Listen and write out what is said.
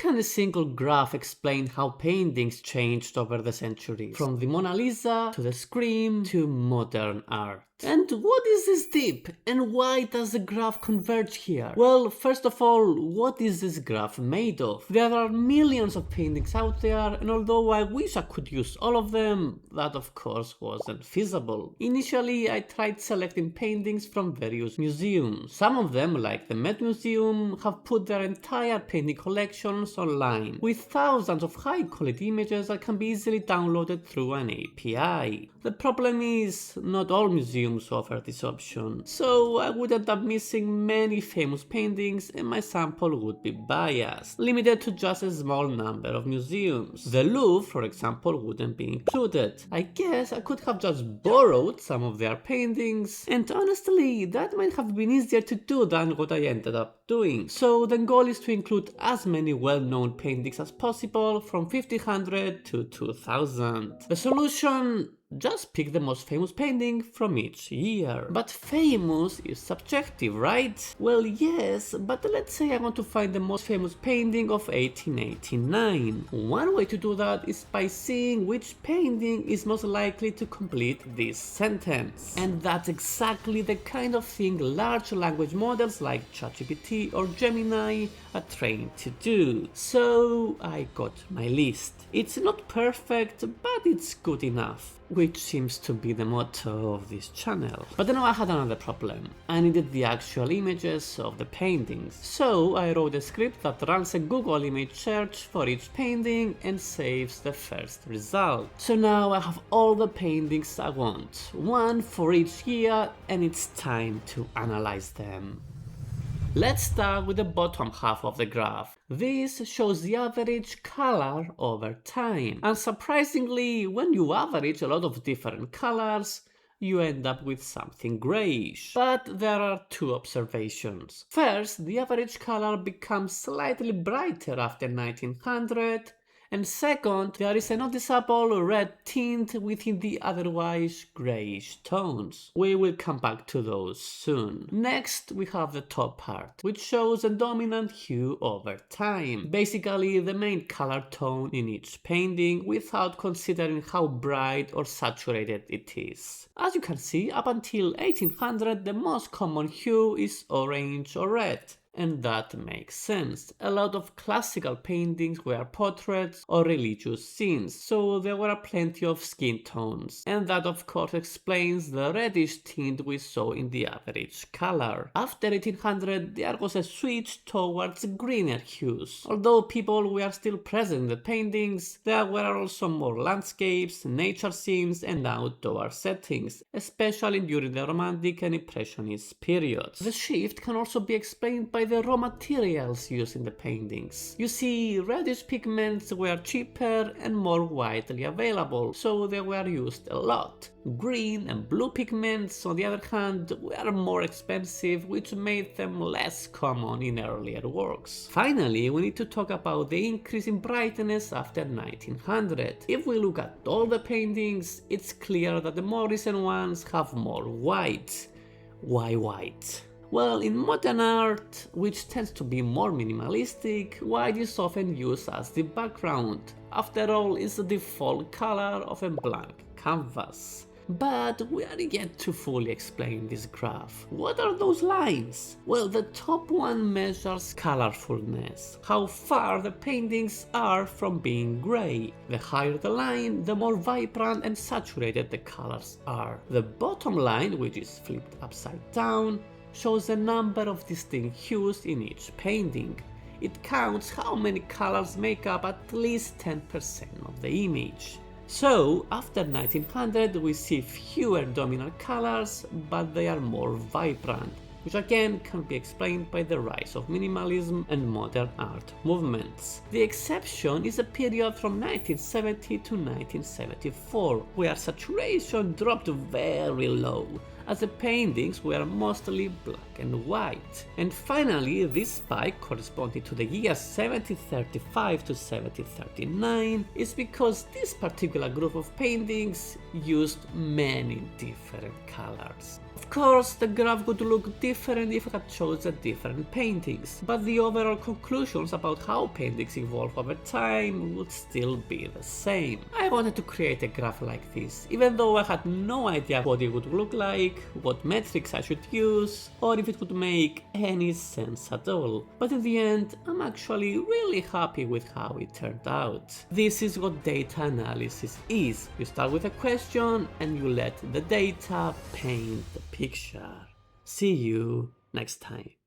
can a single graph explain how paintings changed over the centuries, from the Mona Lisa to the Scream to modern art? And what is this dip? And why does the graph converge here? Well, first of all, what is this graph made of? There are millions of paintings out there, and although I wish I could use all of them, that of course wasn't feasible. Initially, I tried selecting paintings from various museums. Some of them, like the Met Museum, have put their entire painting collections online, with thousands of high-quality images that can be easily downloaded through an API. The problem is, not all museums offer this option, so I would end up missing many famous paintings and my sample would be biased, limited to just a small number of museums. The Louvre, for example, wouldn't be included. I guess I could have just borrowed some of their paintings, and honestly, that might have been easier to do than what I ended up doing. So the goal is to include as many well-known paintings as possible, from 1500 to 2000. The solution: just pick the most famous painting from each year. But famous is subjective, right? Well, yes, but let's say I want to find the most famous painting of 1889. One way to do that is by seeing which painting is most likely to complete this sentence. And that's exactly the kind of thing large language models like ChatGPT or Gemini are trained to do. So I got my list. It's not perfect, but it's good enough, which seems to be the motto of this channel. But then I had another problem. I needed the actual images of the paintings. So I wrote a script that runs a Google image search for each painting and saves the first result. So now I have all the paintings I want, one for each year, and it's time to analyze them. Let's start with the bottom half of the graph. This shows the average color over time. Unsurprisingly, when you average a lot of different colors, you end up with something grayish. But there are two observations. First, the average color becomes slightly brighter after 1900, and second, there is a noticeable red tint within the otherwise greyish tones. We will come back to those soon. Next, we have the top part, which shows a dominant hue over time. Basically, the main color tone in each painting without considering how bright or saturated it is. As you can see, up until 1800, the most common hue is orange or red. And that makes sense. A lot of classical paintings were portraits or religious scenes, so there were plenty of skin tones. And that of course explains the reddish tint we saw in the average color. After 1800, there was a switch towards greener hues. Although people were still present in the paintings, there were also more landscapes, nature scenes and outdoor settings, especially during the Romantic and Impressionist periods. The shift can also be explained by the raw materials used in the paintings. You see, reddish pigments were cheaper and more widely available, so they were used a lot. Green and blue pigments, on the other hand, were more expensive, which made them less common in earlier works. Finally, we need to talk about the increase in brightness after 1900. If we look at all the paintings, it's clear that the more recent ones have more white. Why white? Well, in modern art, which tends to be more minimalistic, white is often used as the background. After all, it's the default color of a blank canvas. But we are yet to fully explain this graph. What are those lines? Well, the top one measures colorfulness, how far the paintings are from being grey. The higher the line, the more vibrant and saturated the colors are. The bottom line, which is flipped upside down, shows the number of distinct hues in each painting. It counts how many colors make up at least 10% of the image. So, after 1900 we see fewer dominant colors, but they are more vibrant, which again can be explained by the rise of minimalism and modern art movements. The exception is a period from 1970 to 1974, where saturation dropped very low, as the paintings were mostly black and white. And finally, this spike, corresponding to the years 1735 to 1739, is because this particular group of paintings used many different colors. Of course, the graph would look different if I had chosen different paintings, but the overall conclusions about how paintings evolve over time would still be the same. I wanted to create a graph like this, even though I had no idea what it would look like, what metrics I should use, or if it would make any sense at all. But in the end, I'm actually really happy with how it turned out. This is what data analysis is. You start with a question and you let the data paint the picture. See you next time.